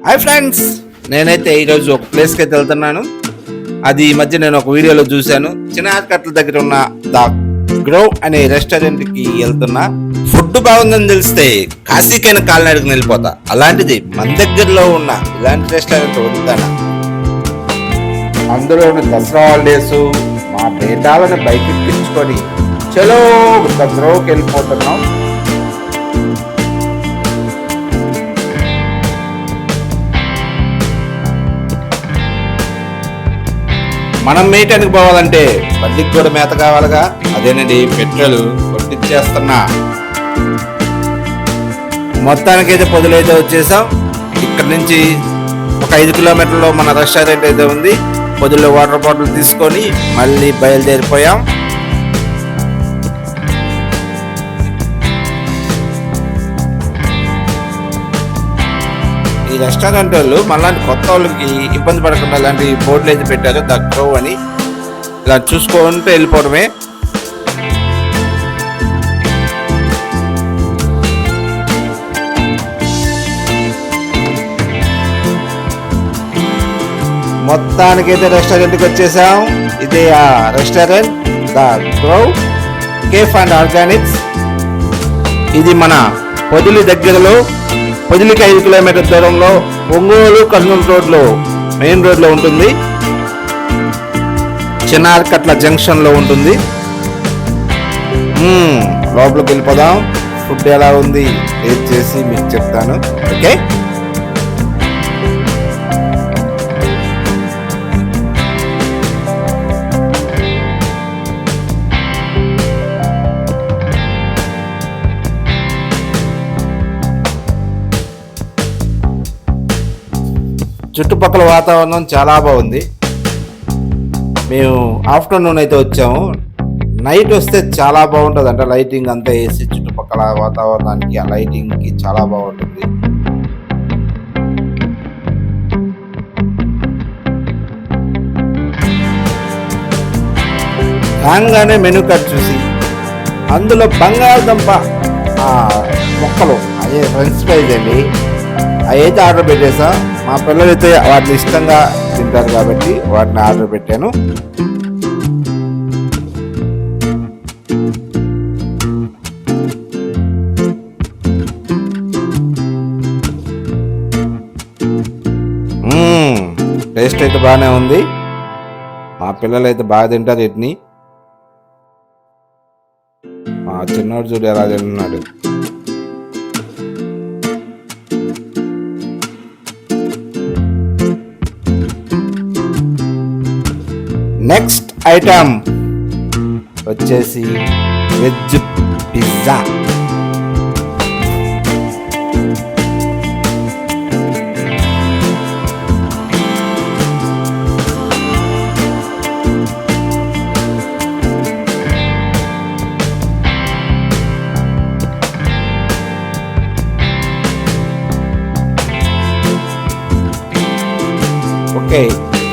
Hi friends, నేనైతే ఈరోజు ఒక ప్లేస్కి అయితే వెళ్తున్నాను. అది ఈ మధ్య నేను ఒక వీడియోలో చూశాను. చిన్నకట్ల దగ్గర ఉన్న ద గ్రోవ్ అనే రెస్టారెంట్కి వెళ్తున్నా. ఫుడ్ బాగుందని తెలిస్తే కాశీకైనా కాలినడకని వెళ్ళిపోతా. అలాంటిది మన దగ్గరలో ఉన్న ఇలాంటి రెస్టారెంట్ వదులుతానా? అందులోని దసరా హాలిడేస్ మా బేటాలను బైక్ ఎక్కించుకొని చలో ద గ్రోవ్కి వెళ్ళిపోతున్నాం. మనం మేయటానికి పోవాలంటే బండికి కూడా మేత కావాలిగా. అదేనండి, పెట్రోల్ కొట్టించేస్తున్నా. మొత్తానికైతే పొదులైతే వచ్చేసాం. ఇక్కడ నుంచి ఒక 5 కిలోమీటర్లో మన రెస్టారెంట్ అయితే ఉంది. పొదుల్లో వాటర్ బాటిల్ తీసుకొని మళ్ళీ బయలుదేరిపోయాం. ఈ రెస్టారెంట్ వాళ్ళు మళ్ళీ కొత్త వాళ్ళకి ఇబ్బంది పడకుండా ఇలాంటి బోర్డులు అయితే పెట్టారు, ద గ్రోవ్ అని. ఇలా చూసుకుంటూ వెళ్ళిపోవడమే. మొత్తానికైతే రెస్టారెంట్కి వచ్చేసాం. ఇదే ఆ restaurant, the grove cafe and Organics. ఇది మన పొదిలి దగ్గరలో, పొదిలికి 5 కిలోమీటర్ దూరంలో ఒంగోలు కర్నూలు రోడ్లో, మెయిన్ రోడ్లో ఉంటుంది. చిన్నార్కట్ల జంక్షన్లో ఉంటుంది. లోపలికి వెళ్ళిపోదాం. ఫుడ్ ఎలా ఉంది టేస్ట్ చేసి మీకు చెప్తాను. ఓకే, చుట్టుపక్కల వాతావరణం చాలా బాగుంది. మేము ఆఫ్టర్నూన్ అయితే వచ్చాము. నైట్ వస్తే చాలా బాగుంటుంది అంట. లైటింగ్ అంతా వేసి చుట్టుపక్కల వాతావరణానికి, ఆ లైటింగ్కి చాలా బాగుంటుంది. రాగానే మెనూ కార్డ్ చూసి అందులో బంగాళదుంప మొక్కలు, అదే ఫ్రెంచ్ ఫ్రైస్ అండి, అవి అయితే ఆర్డర్ పెట్టేసా. మా పిల్లలైతే వాటిని ఇష్టంగా తింటారు కాబట్టి వాటిని ఆర్డర్ పెట్టాను. టేస్ట్ అయితే బాగానే ఉంది. మా పిల్లలు అయితే బాగా తింటారు వీటిని. మా చిన్నోడు చూడు ఎలా తింటున్నాడు. నెక్స్ట్ ఐటమ్ వచ్చేసి వెజ్ పిజ్జా. ఓకే,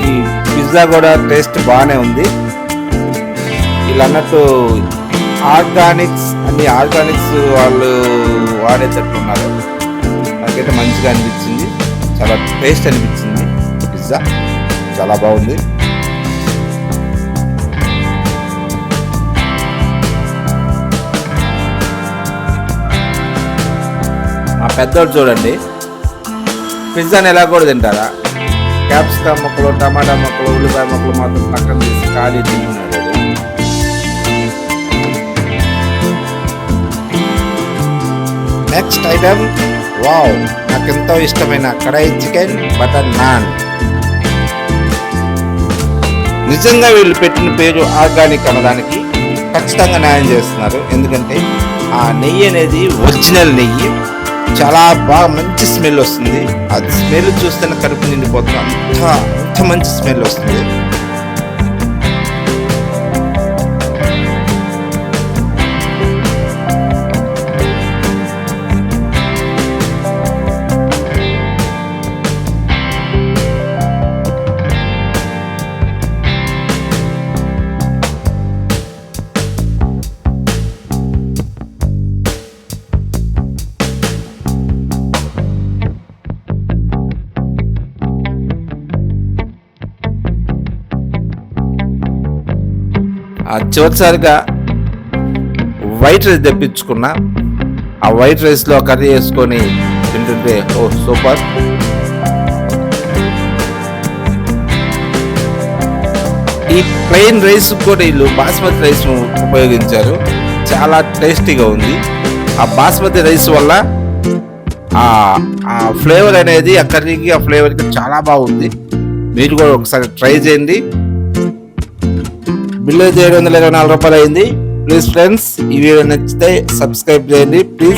ఈ పిజ్జా కూడా టేస్ట్ బాగానే ఉంది. ఇలా అన్నట్టు ఆర్గానిక్స్ వాళ్ళు వాడేటట్లు ఉన్నారు. నాకైతే మంచిగా అనిపించింది, చాలా టేస్ట్ అనిపించింది. పిజ్జా చాలా బాగుంది. మా పెద్దోడు చూడండి, పిజ్జాని ఎలా కూడా తింటారా? క్యాప్సికమ్ ముక్కలు, టమాటా ముక్కలు, ఉల్లిపాయ ముక్కలు మాత్రం పక్కన తీసి ఖాళీ తిన్నాడు. నెక్స్ట్ ఐటమ్, వావ్, నాకు ఎంతో ఇష్టమైన కడాయి చికెన్ బటర్ నాన్. నిజంగా వీళ్ళు పెట్టిన పేరు ఆర్గానిక్ అనడానికి ఖచ్చితంగా న్యాయం చేస్తున్నారు. ఎందుకంటే ఆ నెయ్యి అనేది ఒరిజినల్ నెయ్యి. చాలా బాగా మంచి స్మెల్ వస్తుంది. ఆ స్మెల్ చూస్తేనే కడుపు నిండిపోతుంది. అంత మంచి స్మెల్ వస్తుంది. చివరిసారిగా వైట్ రైస్ తెప్పించుకున్నా. ఆ వైట్ రైస్లో కర్రీ వేసుకొని తింటుంటే సూపర్. ఈ ప్లెయిన్ రైస్ కూడా వీళ్ళు బాస్మతి రైస్ ఉపయోగించారు. చాలా టేస్టీగా ఉంది. ఆ బాస్మతి రైస్ వల్ల ఆ ఫ్లేవర్ అనేది ఆ కర్రీకి ఆ ఫ్లేవర్కి చాలా బాగుంది. మీరు కూడా ఒకసారి ట్రై చేయండి. బిల్ అయితే 724 రూపాయలు అయింది. ప్లీజ్ ఫ్రెండ్స్, ఈ వీడియో నచ్చితే సబ్స్క్రైబ్ చేయండి ప్లీజ్.